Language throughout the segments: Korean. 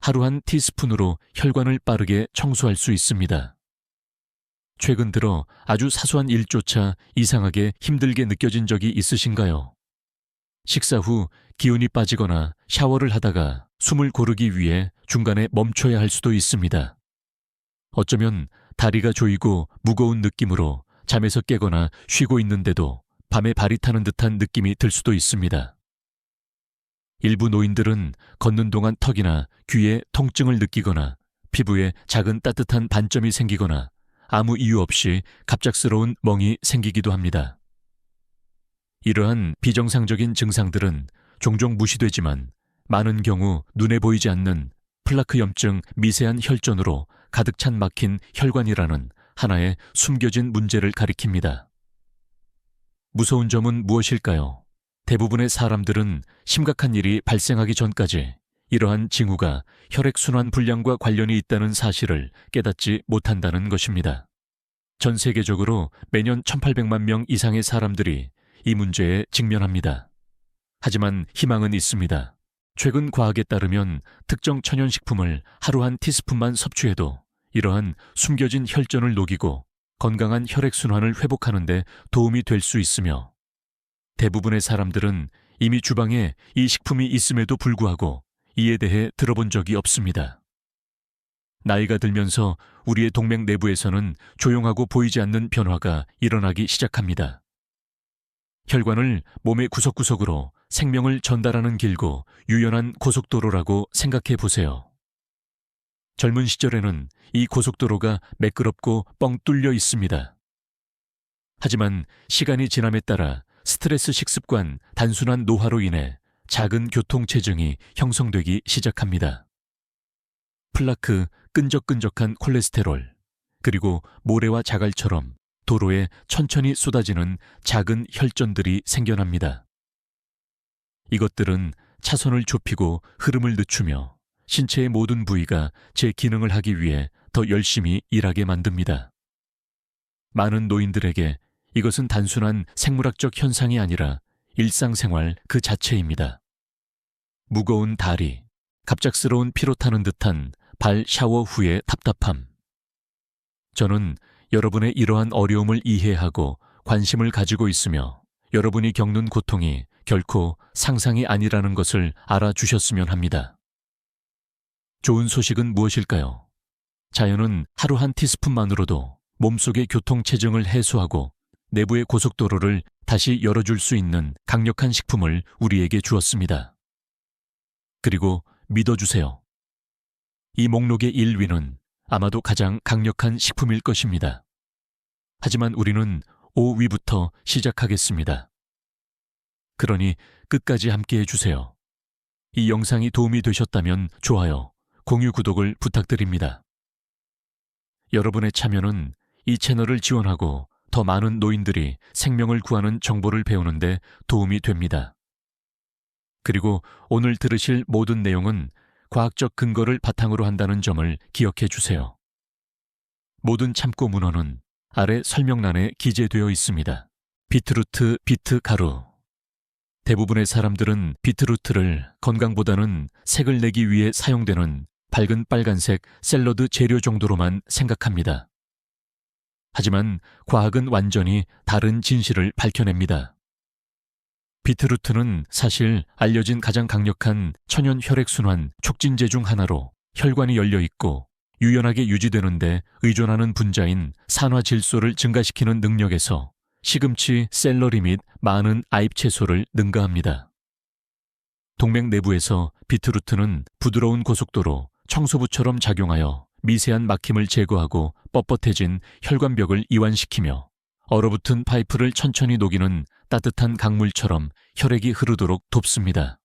하루 한 티스푼으로 혈관을 빠르게 청소할 수 있습니다. 최근 들어 아주 사소한 일조차 이상하게 힘들게 느껴진 적이 있으신가요? 식사 후 기운이 빠지거나 샤워를 하다가 숨을 고르기 위해 중간에 멈춰야 할 수도 있습니다. 어쩌면 다리가 조이고 무거운 느낌으로 잠에서 깨거나 쉬고 있는데도 밤에 발이 타는 듯한 느낌이 들 수도 있습니다. 일부 노인들은 걷는 동안 턱이나 귀에 통증을 느끼거나 피부에 작은 따뜻한 반점이 생기거나 아무 이유 없이 갑작스러운 멍이 생기기도 합니다. 이러한 비정상적인 증상들은 종종 무시되지만 많은 경우 눈에 보이지 않는 플라크염증 미세한 혈전으로 가득 찬 막힌 혈관이라는 하나의 숨겨진 문제를 가리킵니다. 무서운 점은 무엇일까요? 대부분의 사람들은 심각한 일이 발생하기 전까지 이러한 징후가 혈액순환 불량과 관련이 있다는 사실을 깨닫지 못한다는 것입니다. 전 세계적으로 매년 1,800만 명 이상의 사람들이 이 문제에 직면합니다. 하지만 희망은 있습니다. 최근 과학에 따르면 특정 천연식품을 하루 한 티스푼만 섭취해도 이러한 숨겨진 혈전을 녹이고 건강한 혈액순환을 회복하는 데 도움이 될 수 있으며 대부분의 사람들은 이미 주방에 이 식품이 있음에도 불구하고 이에 대해 들어본 적이 없습니다. 나이가 들면서 우리의 동맥 내부에서는 조용하고 보이지 않는 변화가 일어나기 시작합니다. 혈관을 몸의 구석구석으로 생명을 전달하는 길고 유연한 고속도로라고 생각해 보세요. 젊은 시절에는 이 고속도로가 매끄럽고 뻥 뚫려 있습니다. 하지만 시간이 지남에 따라 스트레스 식습관, 단순한 노화로 인해 작은 교통체증이 형성되기 시작합니다. 플라크, 끈적끈적한 콜레스테롤, 그리고 모래와 자갈처럼 도로에 천천히 쏟아지는 작은 혈전들이 생겨납니다. 이것들은 차선을 좁히고 흐름을 늦추며 신체의 모든 부위가 제 기능을 하기 위해 더 열심히 일하게 만듭니다. 많은 노인들에게 이것은 단순한 생물학적 현상이 아니라 일상생활 그 자체입니다. 무거운 다리, 갑작스러운 피로 타는 듯한 발 샤워 후의 답답함. 저는 여러분의 이러한 어려움을 이해하고 관심을 가지고 있으며 여러분이 겪는 고통이 결코 상상이 아니라는 것을 알아주셨으면 합니다. 좋은 소식은 무엇일까요? 자연은 하루 한 티스푼만으로도 몸속의 교통체증을 해소하고 내부의 고속도로를 다시 열어줄 수 있는 강력한 식품을 우리에게 주었습니다. 그리고 믿어주세요. 이 목록의 1위는 아마도 가장 강력한 식품일 것입니다. 하지만 우리는 5위부터 시작하겠습니다. 그러니 끝까지 함께해 주세요. 이 영상이 도움이 되셨다면 좋아요, 공유, 구독을 부탁드립니다. 여러분의 참여는 이 채널을 지원하고 더 많은 노인들이 생명을 구하는 정보를 배우는 데 도움이 됩니다. 그리고 오늘 들으실 모든 내용은 과학적 근거를 바탕으로 한다는 점을 기억해 주세요. 모든 참고 문헌은 아래 설명란에 기재되어 있습니다. 비트루트 비트 가루. 대부분의 사람들은 비트루트를 건강보다는 색을 내기 위해 사용되는 밝은 빨간색 샐러드 재료 정도로만 생각합니다. 하지만 과학은 완전히 다른 진실을 밝혀냅니다. 비트루트는 사실 알려진 가장 강력한 천연 혈액순환 촉진제 중 하나로 혈관이 열려 있고 유연하게 유지되는데 의존하는 분자인 산화질소를 증가시키는 능력에서 시금치, 샐러리 및 많은 아입 채소를 능가합니다. 동맥 내부에서 비트루트는 부드러운 고속도로, 청소부처럼 작용하여 미세한 막힘을 제거하고 뻣뻣해진 혈관벽을 이완시키며 얼어붙은 파이프를 천천히 녹이는 따뜻한 강물처럼 혈액이 흐르도록 돕습니다.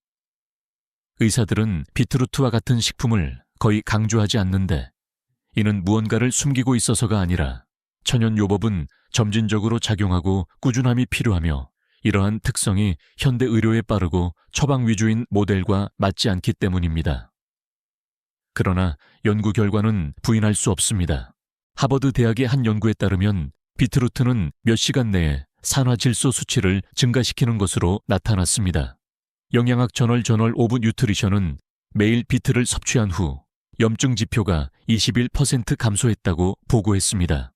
의사들은 비트루트와 같은 식품을 거의 강조하지 않는데 이는 무언가를 숨기고 있어서가 아니라 천연요법은 점진적으로 작용하고 꾸준함이 필요하며 이러한 특성이 현대 의료에 빠르고 처방 위주인 모델과 맞지 않기 때문입니다. 그러나 연구 결과는 부인할 수 없습니다. 하버드 대학의 한 연구에 따르면 비트루트는 몇 시간 내에 산화질소 수치를 증가시키는 것으로 나타났습니다. 영양학 저널 오브 뉴트리션은 매일 비트를 섭취한 후 염증 지표가 21% 감소했다고 보고했습니다.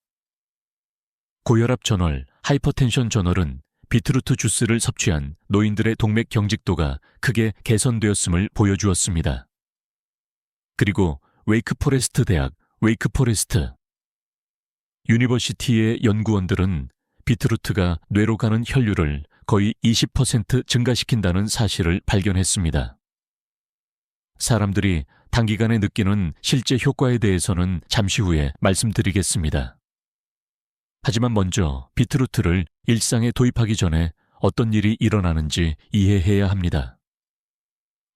고혈압 저널 하이퍼텐션 저널은 비트루트 주스를 섭취한 노인들의 동맥 경직도가 크게 개선되었음을 보여주었습니다. 그리고 웨이크포레스트 대학 웨이크포레스트 유니버시티의 연구원들은 비트루트가 뇌로 가는 혈류를 거의 20% 증가시킨다는 사실을 발견했습니다. 사람들이 단기간에 느끼는 실제 효과에 대해서는 잠시 후에 말씀드리겠습니다. 하지만 먼저 비트루트를 일상에 도입하기 전에 어떤 일이 일어나는지 이해해야 합니다.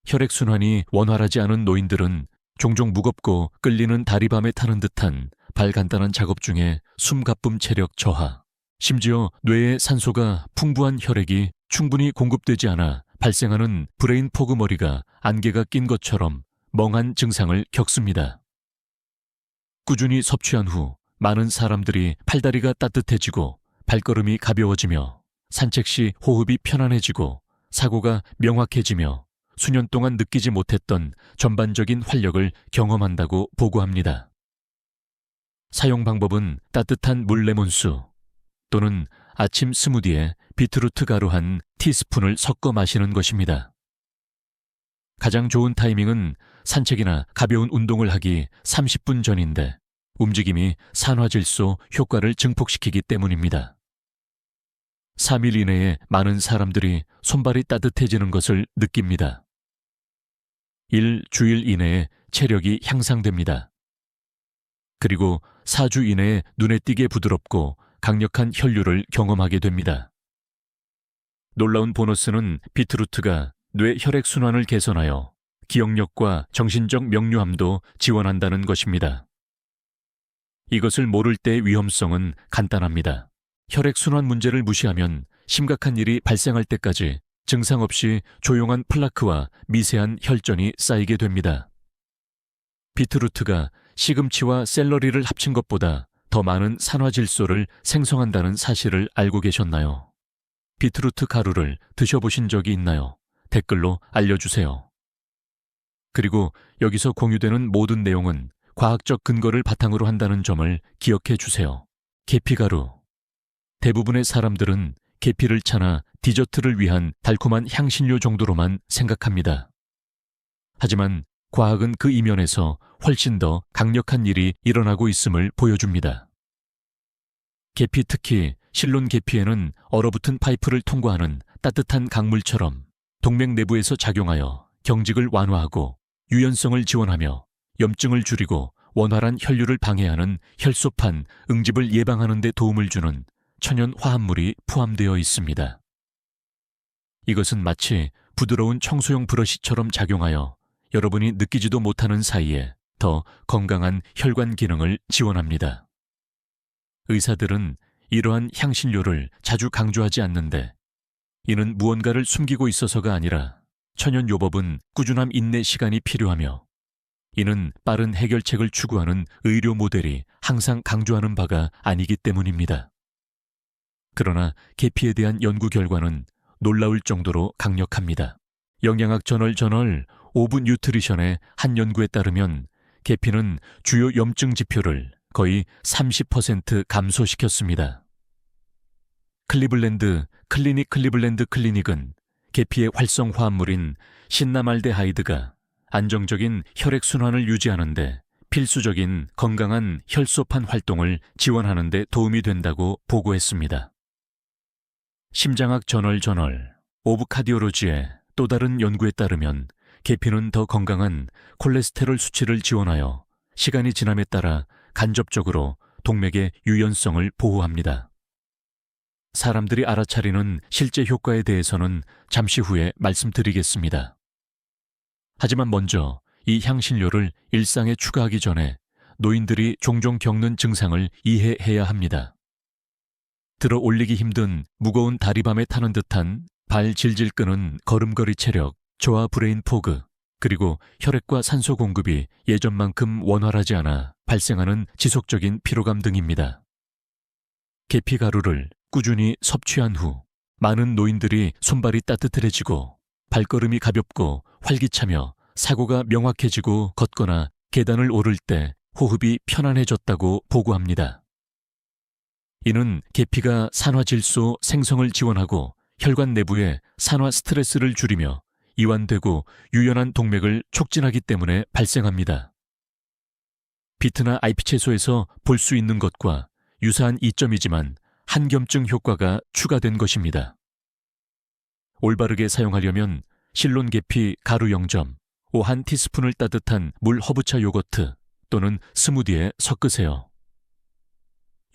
혈액순환이 원활하지 않은 노인들은 종종 무겁고 끌리는 다리밤에 타는 듯한 발간단한 작업 중에 숨가쁨 체력 저하, 심지어 뇌에 산소가 풍부한 혈액이 충분히 공급되지 않아 발생하는 브레인 포그 머리가 안개가 낀 것처럼 멍한 증상을 겪습니다. 꾸준히 섭취한 후 많은 사람들이 팔다리가 따뜻해지고 발걸음이 가벼워지며 산책 시 호흡이 편안해지고 사고가 명확해지며 수년 동안 느끼지 못했던 전반적인 활력을 경험한다고 보고합니다. 사용 방법은 따뜻한 물 레몬수 또는 아침 스무디에 비트루트 가루 한 티스푼을 섞어 마시는 것입니다. 가장 좋은 타이밍은 산책이나 가벼운 운동을 하기 30분 전인데 움직임이 산화질소 효과를 증폭시키기 때문입니다. 3일 이내에 많은 사람들이 손발이 따뜻해지는 것을 느낍니다. 일주일 이내에 체력이 향상됩니다. 그리고 4주 이내에 눈에 띄게 부드럽고 강력한 혈류를 경험하게 됩니다. 놀라운 보너스는 비트루트가 뇌 혈액순환을 개선하여 기억력과 정신적 명료함도 지원한다는 것입니다. 이것을 모를 때의 위험성은 간단합니다. 혈액순환 문제를 무시하면 심각한 일이 발생할 때까지 증상 없이 조용한 플라크와 미세한 혈전이 쌓이게 됩니다. 비트루트가 시금치와 샐러리를 합친 것보다 더 많은 산화질소를 생성한다는 사실을 알고 계셨나요? 비트루트 가루를 드셔보신 적이 있나요? 댓글로 알려주세요. 그리고 여기서 공유되는 모든 내용은 과학적 근거를 바탕으로 한다는 점을 기억해 주세요. 계피가루. 대부분의 사람들은 계피를 차나 디저트를 위한 달콤한 향신료 정도로만 생각합니다. 하지만 과학은 그 이면에서 훨씬 더 강력한 일이 일어나고 있음을 보여줍니다. 계피, 특히 실론 계피에는 얼어붙은 파이프를 통과하는 따뜻한 강물처럼 동맥 내부에서 작용하여 경직을 완화하고 유연성을 지원하며 염증을 줄이고 원활한 혈류를 방해하는 혈소판 응집을 예방하는 데 도움을 주는 천연 화합물이 포함되어 있습니다. 이것은 마치 부드러운 청소용 브러쉬처럼 작용하여 여러분이 느끼지도 못하는 사이에 더 건강한 혈관 기능을 지원합니다. 의사들은 이러한 향신료를 자주 강조하지 않는데 이는 무언가를 숨기고 있어서가 아니라 천연요법은 꾸준함 인내 시간이 필요하며 이는 빠른 해결책을 추구하는 의료 모델이 항상 강조하는 바가 아니기 때문입니다. 그러나 계피에 대한 연구 결과는 놀라울 정도로 강력합니다. 영양학 저널 오브 뉴트리션의 한 연구에 따르면 계피는 주요 염증 지표를 거의 30% 감소시켰습니다. 클리블랜드 클리닉은 계피의 활성 화합물인 신나말데하이드가 안정적인 혈액순환을 유지하는데 필수적인 건강한 혈소판 활동을 지원하는 데 도움이 된다고 보고했습니다. 심장학 저널 오브 카디올로지의 또 다른 연구에 따르면 계피는 더 건강한 콜레스테롤 수치를 지원하여 시간이 지남에 따라 간접적으로 동맥의 유연성을 보호합니다. 사람들이 알아차리는 실제 효과에 대해서는 잠시 후에 말씀드리겠습니다. 하지만 먼저 이 향신료를 일상에 추가하기 전에 노인들이 종종 겪는 증상을 이해해야 합니다. 들어 올리기 힘든 무거운 다리밤에 타는 듯한 발 질질 끄는 걸음걸이 체력, 저하 브레인 포그, 그리고 혈액과 산소 공급이 예전만큼 원활하지 않아 발생하는 지속적인 피로감 등입니다. 계피 가루를 꾸준히 섭취한 후 많은 노인들이 손발이 따뜻해지고 발걸음이 가볍고 활기차며 사고가 명확해지고 걷거나 계단을 오를 때 호흡이 편안해졌다고 보고합니다. 이는 계피가 산화질소 생성을 지원하고 혈관 내부의 산화 스트레스를 줄이며 이완되고 유연한 동맥을 촉진하기 때문에 발생합니다. 비트나 IP채소에서 볼 수 있는 것과 유사한 이점이지만 한겸증 효과가 추가된 것입니다. 올바르게 사용하려면 실론 계피 가루 0점, 1티스푼을 따뜻한 물 허브차 요거트 또는 스무디에 섞으세요.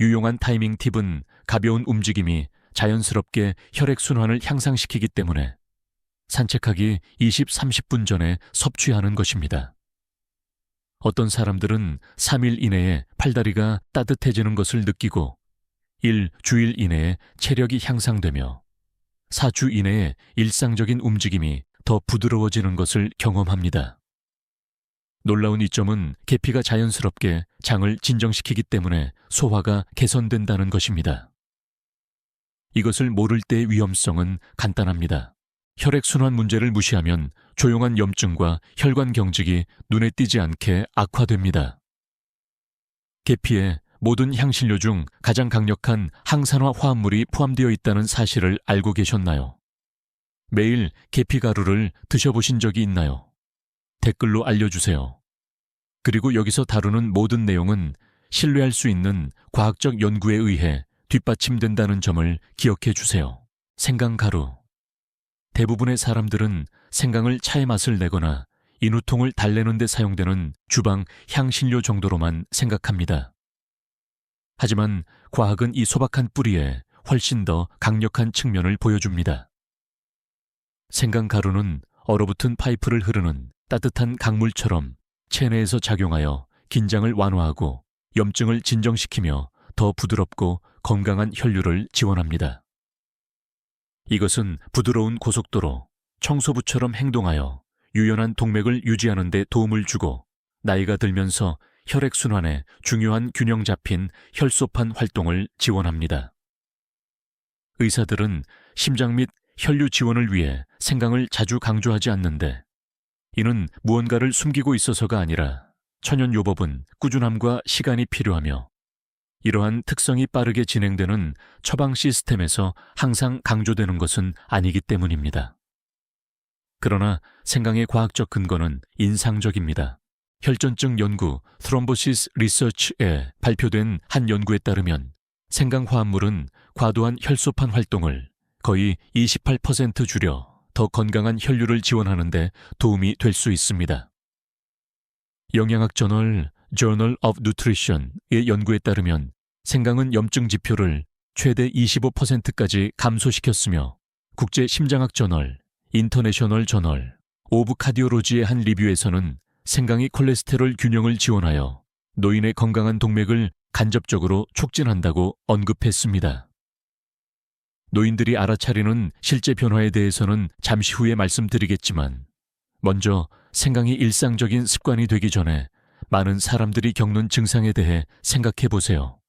유용한 타이밍 팁은 가벼운 움직임이 자연스럽게 혈액순환을 향상시키기 때문에 산책하기 20-30분 전에 섭취하는 것입니다. 어떤 사람들은 3일 이내에 팔다리가 따뜻해지는 것을 느끼고 1주일 이내에 체력이 향상되며 4주 이내에 일상적인 움직임이 더 부드러워지는 것을 경험합니다. 놀라운 이점은 계피가 자연스럽게 장을 진정시키기 때문에 소화가 개선된다는 것입니다. 이것을 모를 때의 위험성은 간단합니다. 혈액순환 문제를 무시하면 조용한 염증과 혈관 경직이 눈에 띄지 않게 악화됩니다. 계피에 모든 향신료 중 가장 강력한 항산화 화합물이 포함되어 있다는 사실을 알고 계셨나요? 매일 계피 가루를 드셔보신 적이 있나요? 댓글로 알려주세요. 그리고 여기서 다루는 모든 내용은 신뢰할 수 있는 과학적 연구에 의해 뒷받침된다는 점을 기억해 주세요. 생강가루. 대부분의 사람들은 생강을 차의 맛을 내거나 인후통을 달래는 데 사용되는 주방 향신료 정도로만 생각합니다. 하지만 과학은 이 소박한 뿌리에 훨씬 더 강력한 측면을 보여줍니다. 생강가루는 얼어붙은 파이프를 흐르는 따뜻한 강물처럼 체내에서 작용하여 긴장을 완화하고 염증을 진정시키며 더 부드럽고 건강한 혈류를 지원합니다. 이것은 부드러운 고속도로, 청소부처럼 행동하여 유연한 동맥을 유지하는 데 도움을 주고 나이가 들면서 혈액순환에 중요한 균형 잡힌 혈소판 활동을 지원합니다. 의사들은 심장 및 혈류 지원을 위해 생강을 자주 강조하지 않는데 이는 무언가를 숨기고 있어서가 아니라 천연요법은 꾸준함과 시간이 필요하며 이러한 특성이 빠르게 진행되는 처방 시스템에서 항상 강조되는 것은 아니기 때문입니다. 그러나 생강의 과학적 근거는 인상적입니다. 혈전증 연구 Thrombosis Research에 발표된 한 연구에 따르면 생강 화합물은 과도한 혈소판 활동을 거의 28% 줄여 더 건강한 혈류를 지원하는 데 도움이 될 수 있습니다. 영양학 저널 Journal of Nutrition의 연구에 따르면 생강은 염증 지표를 최대 25%까지 감소시켰으며 국제 심장학 저널 인터내셔널 저널 오브 카디올로지의 한 리뷰에서는 생강이 콜레스테롤 균형을 지원하여 노인의 건강한 동맥을 간접적으로 촉진한다고 언급했습니다. 노인들이 알아차리는 실제 변화에 대해서는 잠시 후에 말씀드리겠지만 먼저 생강이 일상적인 습관이 되기 전에 많은 사람들이 겪는 증상에 대해 생각해 보세요.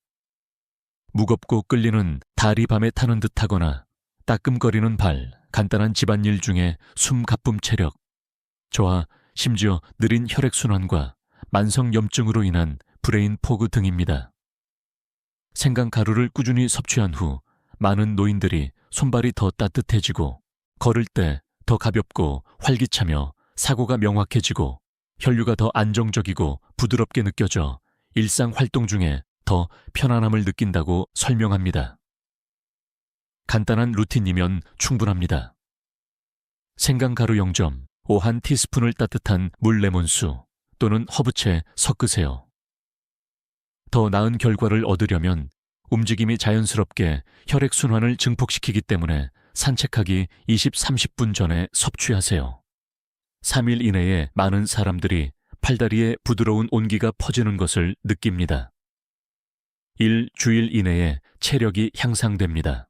무겁고 끌리는 다리 밤에 타는 듯하거나 따끔거리는 발, 간단한 집안일 중에 숨가쁨 체력, 저하 심지어 느린 혈액순환과 만성 염증으로 인한 브레인 포그 등입니다. 생강 가루를 꾸준히 섭취한 후 많은 노인들이 손발이 더 따뜻해지고 걸을 때 더 가볍고 활기차며 사고가 명확해지고 혈류가 더 안정적이고 부드럽게 느껴져 일상 활동 중에 더 편안함을 느낀다고 설명합니다. 간단한 루틴이면 충분합니다. 생강가루 0점, 1티스푼을 따뜻한 물 레몬수 또는 허브채 섞으세요. 더 나은 결과를 얻으려면 움직임이 자연스럽게 혈액순환을 증폭시키기 때문에 산책하기 20-30분 전에 섭취하세요. 3일 이내에 많은 사람들이 팔다리에 부드러운 온기가 퍼지는 것을 느낍니다. 1주일 이내에 체력이 향상됩니다.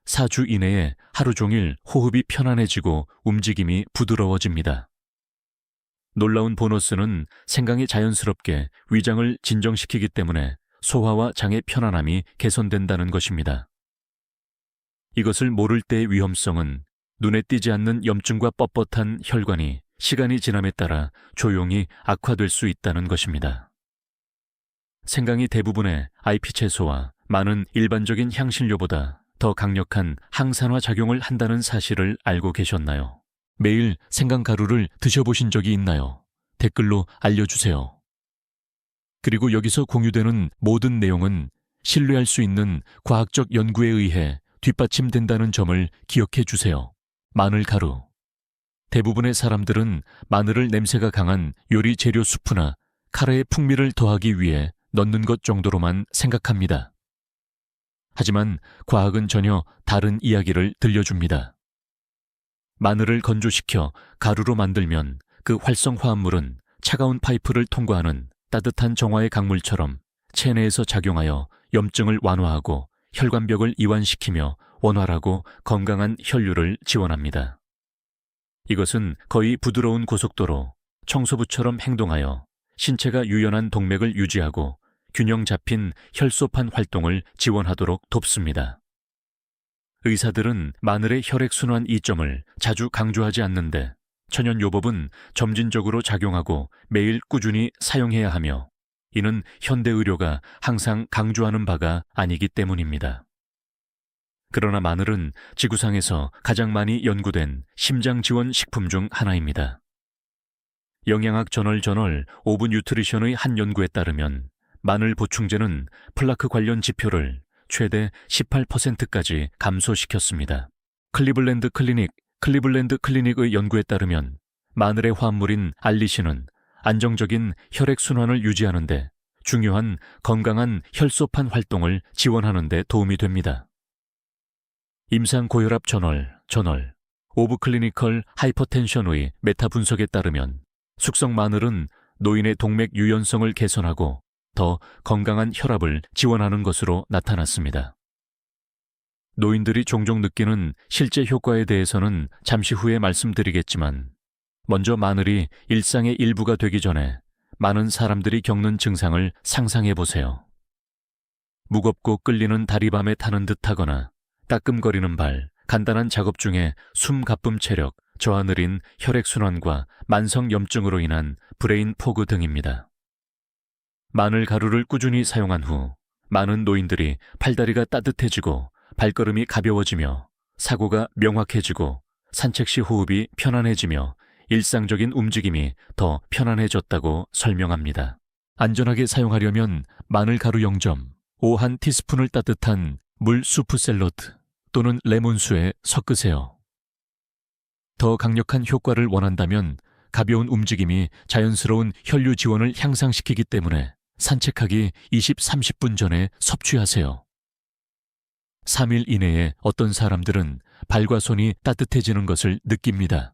4주 이내에 하루 종일 호흡이 편안해지고 움직임이 부드러워집니다. 놀라운 보너스는 생강이 자연스럽게 위장을 진정시키기 때문에 소화와 장의 편안함이 개선된다는 것입니다. 이것을 모를 때의 위험성은 눈에 띄지 않는 염증과 뻣뻣한 혈관이 시간이 지남에 따라 조용히 악화될 수 있다는 것입니다. 생강이 대부분의 IP 채소와 많은 일반적인 향신료보다 더 강력한 항산화 작용을 한다는 사실을 알고 계셨나요? 매일 생강 가루를 드셔보신 적이 있나요? 댓글로 알려주세요. 그리고 여기서 공유되는 모든 내용은 신뢰할 수 있는 과학적 연구에 의해 뒷받침된다는 점을 기억해 주세요. 마늘 가루. 대부분의 사람들은 마늘을 냄새가 강한 요리 재료 수프나 카레의 풍미를 더하기 위해 넣는 것 정도로만 생각합니다. 하지만 과학은 전혀 다른 이야기를 들려줍니다. 마늘을 건조시켜 가루로 만들면 그 활성화합물은 차가운 파이프를 통과하는 따뜻한 정화의 강물처럼 체내에서 작용하여 염증을 완화하고 혈관벽을 이완시키며 원활하고 건강한 혈류를 지원합니다. 이것은 거의 부드러운 고속도로, 청소부처럼 행동하여 신체가 유연한 동맥을 유지하고 균형 잡힌 혈소판 활동을 지원하도록 돕습니다. 의사들은 마늘의 혈액순환 이점을 자주 강조하지 않는데 천연요법은 점진적으로 작용하고 매일 꾸준히 사용해야 하며 이는 현대의료가 항상 강조하는 바가 아니기 때문입니다. 그러나 마늘은 지구상에서 가장 많이 연구된 심장 지원 식품 중 하나입니다. 영양학 저널 오브 뉴트리션의 한 연구에 따르면 마늘 보충제는 플라크 관련 지표를 최대 18%까지 감소시켰습니다. 클리블랜드 클리닉의 연구에 따르면 마늘의 화합물인 알리신은 안정적인 혈액순환을 유지하는 데 중요한 건강한 혈소판 활동을 지원하는 데 도움이 됩니다. 임상고혈압 저널 오브 클리니컬 하이퍼텐션의 메타 분석에 따르면 숙성 마늘은 노인의 동맥 유연성을 개선하고 더 건강한 혈압을 지원하는 것으로 나타났습니다. 노인들이 종종 느끼는 실제 효과에 대해서는 잠시 후에 말씀드리겠지만 먼저 마늘이 일상의 일부가 되기 전에 많은 사람들이 겪는 증상을 상상해 보세요. 무겁고 끌리는 다리밤에 타는 듯하거나 따끔거리는 발, 간단한 작업 중에 숨 가쁨 체력, 저하 느린 혈액순환과 만성 염증으로 인한 브레인 포그 등입니다. 마늘 가루를 꾸준히 사용한 후 많은 노인들이 팔다리가 따뜻해지고 발걸음이 가벼워지며 사고가 명확해지고 산책 시 호흡이 편안해지며 일상적인 움직임이 더 편안해졌다고 설명합니다. 안전하게 사용하려면 마늘 가루 0.5 티스푼을 따뜻한 물 수프 샐러드 또는 레몬수에 섞으세요. 더 강력한 효과를 원한다면 가벼운 움직임이 자연스러운 혈류 지원을 향상시키기 때문에 산책하기 20-30분 전에 섭취하세요. 3일 이내에 어떤 사람들은 발과 손이 따뜻해지는 것을 느낍니다.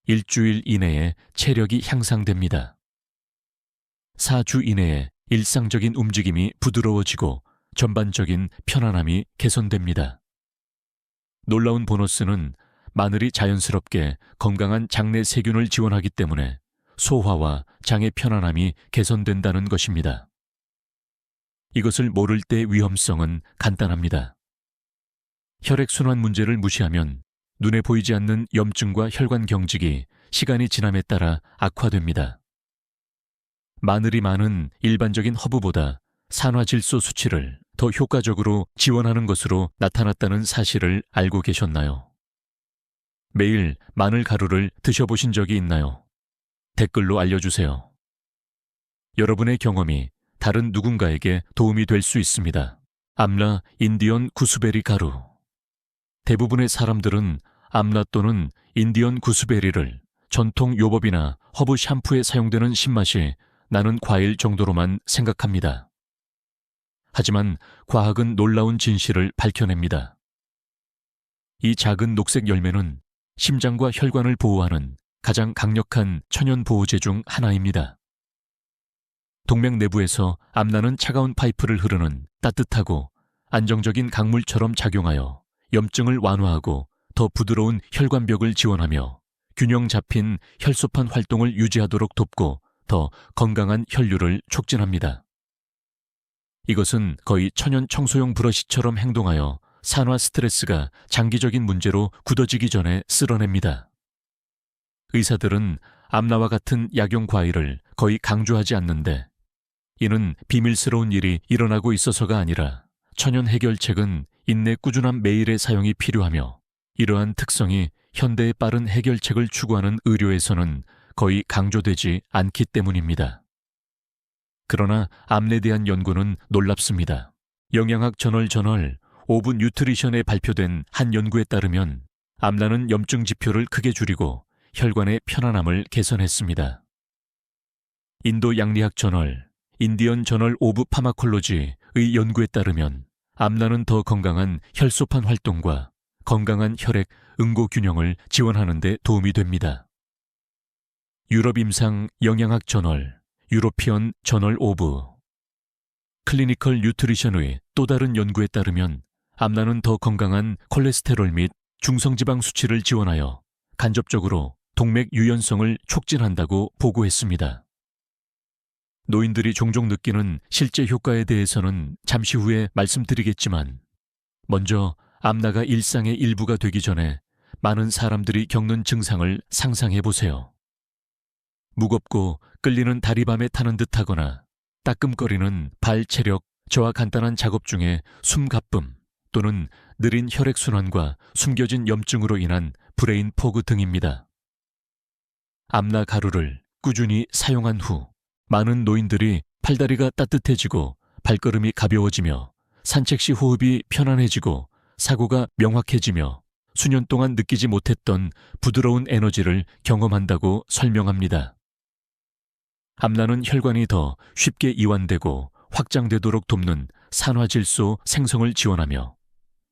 일주일 이내에 체력이 향상됩니다. 4주 이내에 일상적인 움직임이 부드러워지고 전반적인 편안함이 개선됩니다. 놀라운 보너스는 마늘이 자연스럽게 건강한 장내 세균을 지원하기 때문에 소화와 장의 편안함이 개선된다는 것입니다. 이것을 모를 때 위험성은 간단합니다. 혈액순환 문제를 무시하면 눈에 보이지 않는 염증과 혈관 경직이 시간이 지남에 따라 악화됩니다. 마늘이 많은 일반적인 허브보다 산화질소 수치를 더 효과적으로 지원하는 것으로 나타났다는 사실을 알고 계셨나요? 매일 마늘 가루를 드셔보신 적이 있나요? 댓글로 알려주세요. 여러분의 경험이 다른 누군가에게 도움이 될 수 있습니다. 암라 인디언 구스베리 가루. 대부분의 사람들은 암라 또는 인디언 구스베리를 전통 요법이나 허브 샴푸에 사용되는 신맛이 나는 과일 정도로만 생각합니다. 하지만 과학은 놀라운 진실을 밝혀냅니다. 이 작은 녹색 열매는 심장과 혈관을 보호하는 가장 강력한 천연 보호제 중 하나입니다. 동맥 내부에서 암라는 차가운 파이프를 흐르는 따뜻하고 안정적인 강물처럼 작용하여 염증을 완화하고 더 부드러운 혈관벽을 지원하며 균형 잡힌 혈소판 활동을 유지하도록 돕고 더 건강한 혈류를 촉진합니다. 이것은 거의 천연 청소용 브러쉬처럼 행동하여 산화 스트레스가 장기적인 문제로 굳어지기 전에 쓸어냅니다. 의사들은 암나와 같은 약용 과일을 거의 강조하지 않는데, 이는 비밀스러운 일이 일어나고 있어서가 아니라 천연 해결책은 인내 꾸준한 매일의 사용이 필요하며, 이러한 특성이 현대의 빠른 해결책을 추구하는 의료에서는 거의 강조되지 않기 때문입니다. 그러나 암에 대한 연구는 놀랍습니다. 영양학 저널 오브 뉴트리션에 발표된 한 연구에 따르면 암나는 염증 지표를 크게 줄이고 혈관의 편안함을 개선했습니다. 인도 양리학 저널, 인디언 저널 오브 파마콜로지의 연구에 따르면 암나는 더 건강한 혈소판 활동과 건강한 혈액 응고 균형을 지원하는 데 도움이 됩니다. 유럽 임상 영양학 저널, 유로피언 저널 오브 클리니컬 뉴트리션의 또 다른 연구에 따르면 암나는 더 건강한 콜레스테롤 및 중성지방 수치를 지원하여 간접적으로 동맥 유연성을 촉진한다고 보고했습니다. 노인들이 종종 느끼는 실제 효과에 대해서는 잠시 후에 말씀드리겠지만, 먼저 암나가 일상의 일부가 되기 전에 많은 사람들이 겪는 증상을 상상해 보세요. 무겁고 끌리는 다리밤에 타는 듯하거나 따끔거리는 발 체력, 저와 간단한 작업 중에 숨가쁨 또는 느린 혈액순환과 숨겨진 염증으로 인한 브레인 포그 등입니다. 암나 가루를 꾸준히 사용한 후 많은 노인들이 팔다리가 따뜻해지고 발걸음이 가벼워지며 산책 시 호흡이 편안해지고 사고가 명확해지며 수년 동안 느끼지 못했던 부드러운 에너지를 경험한다고 설명합니다. 암나는 혈관이 더 쉽게 이완되고 확장되도록 돕는 산화질소 생성을 지원하며,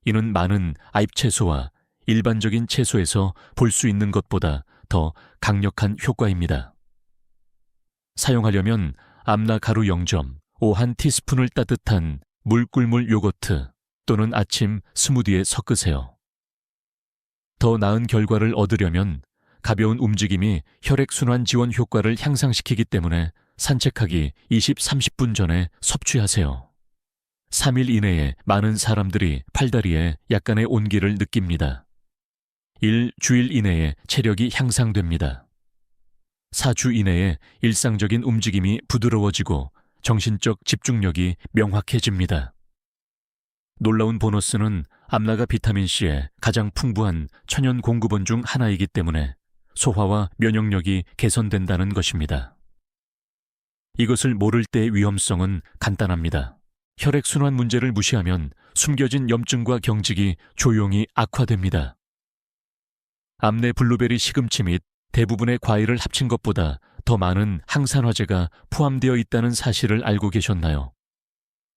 이는 많은 아잎채소와 일반적인 채소에서 볼 수 있는 것보다 더 강력한 효과입니다. 사용하려면 암나 가루 0.5 한 티스푼을 따뜻한 물 꿀물 요거트 또는 아침 스무디에 섞으세요. 더 나은 결과를 얻으려면 가벼운 움직임이 혈액순환 지원 효과를 향상시키기 때문에 산책하기 20-30분 전에 섭취하세요. 3일 이내에 많은 사람들이 팔다리에 약간의 온기를 느낍니다. 1주일 이내에 체력이 향상됩니다. 4주 이내에 일상적인 움직임이 부드러워지고 정신적 집중력이 명확해집니다. 놀라운 보너스는 암나가 비타민C의 가장 풍부한 천연 공급원 중 하나이기 때문에 소화와 면역력이 개선된다는 것입니다. 이것을 모를 때의 위험성은 간단합니다. 혈액순환 문제를 무시하면 숨겨진 염증과 경직이 조용히 악화됩니다. 암내 블루베리 시금치 및 대부분의 과일을 합친 것보다 더 많은 항산화제가 포함되어 있다는 사실을 알고 계셨나요?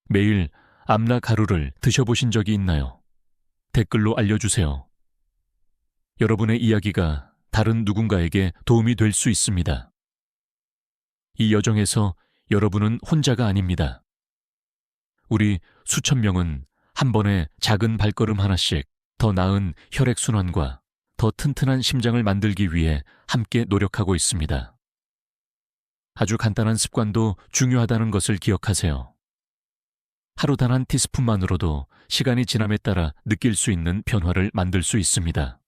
매일 암나 가루를 드셔보신 적이 있나요? 댓글로 알려주세요. 여러분의 이야기가 다른 누군가에게 도움이 될 수 있습니다. 이 여정에서 여러분은 혼자가 아닙니다. 우리 수천 명은 한 번에 작은 발걸음 하나씩 더 나은 혈액순환과 더 튼튼한 심장을 만들기 위해 함께 노력하고 있습니다. 아주 간단한 습관도 중요하다는 것을 기억하세요. 하루 단 한 티스푼만으로도 시간이 지남에 따라 느낄 수 있는 변화를 만들 수 있습니다.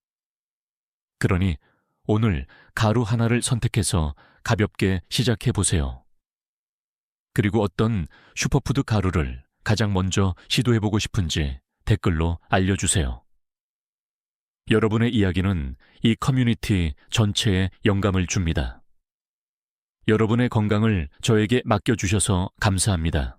그러니 오늘 가루 하나를 선택해서 가볍게 시작해 보세요. 그리고 어떤 슈퍼푸드 가루를 가장 먼저 시도해보고 싶은지 댓글로 알려주세요. 여러분의 이야기는 이 커뮤니티 전체에 영감을 줍니다. 여러분의 건강을 저에게 맡겨주셔서 감사합니다.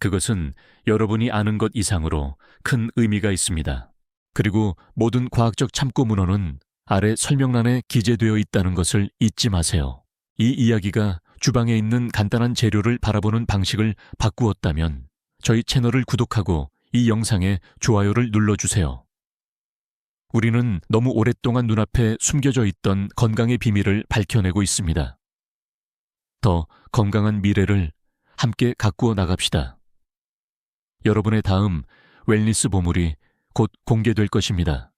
그것은 여러분이 아는 것 이상으로 큰 의미가 있습니다. 그리고 모든 과학적 참고 문헌은 아래 설명란에 기재되어 있다는 것을 잊지 마세요. 이 이야기가 주방에 있는 간단한 재료를 바라보는 방식을 바꾸었다면 저희 채널을 구독하고 이 영상에 좋아요를 눌러주세요. 우리는 너무 오랫동안 눈앞에 숨겨져 있던 건강의 비밀을 밝혀내고 있습니다. 더 건강한 미래를 함께 가꾸어 나갑시다. 여러분의 다음 웰니스 보물이 곧 공개될 것입니다.